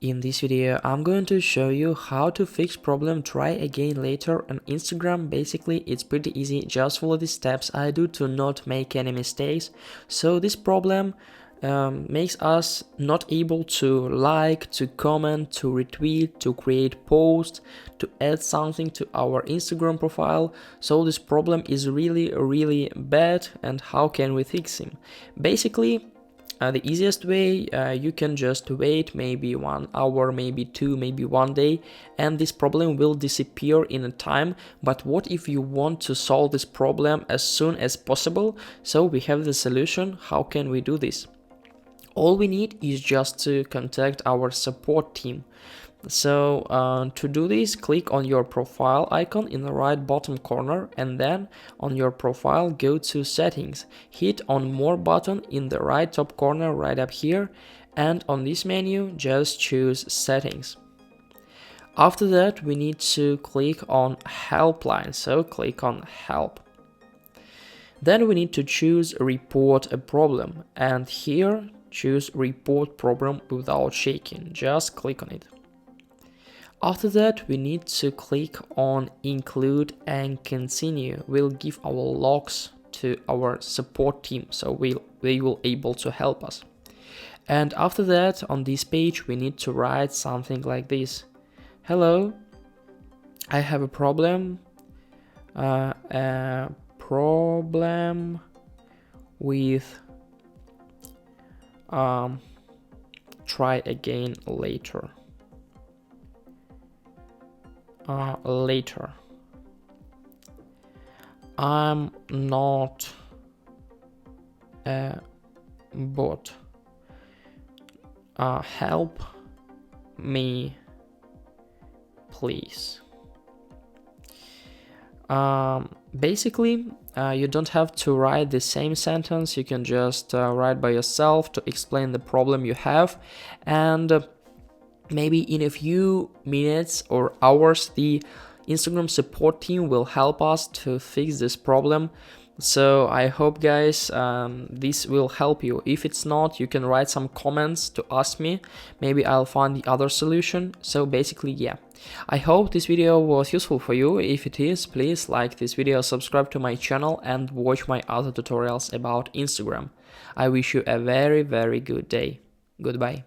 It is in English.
In this video, I'm going to show you how to fix problem try again later on Instagram. Basically, it's pretty easy. Just follow the steps I do to not make any mistakes. So this problem makes us not able to like, to comment, to retweet, to create posts, to add something to our Instagram profile. So this problem is really bad, and how can we fix him? Basically, the easiest way, you can just wait maybe 1 hour, maybe 2, maybe 1 day, and this problem will disappear in a time. But what if you want to solve this problem as soon as possible? So we have the solution. How can we do this? All we need is just to contact our support team. So to do this, click on your profile icon in the right bottom corner, and then on your profile go to settings, hit on more button in the right top corner right up here, and on this menu just choose settings. After that, we need to click on helpline, so click on help. Then we need to choose report a problem, and here choose report problem without shaking, just click on it. After that, we need to click on include and continue. We'll give our logs to our support team, so they will able to help us. And after that, on this page, we need to write something like this. Hello, I have a problem. A problem with try again later. Later. I'm not a bot. Help me, please. Basically, you don't have to write the same sentence. You can just write by yourself to explain the problem you have, and maybe in a few minutes or hours, the Instagram support team will help us to fix this problem. So I hope, guys, this will help you. If it's not, you can write some comments to ask me. Maybe I'll find the other solution. So basically, yeah. I hope this video was useful for you. If it is, please like this video, subscribe to my channel, and watch my other tutorials about Instagram. I wish you a very good day. Goodbye.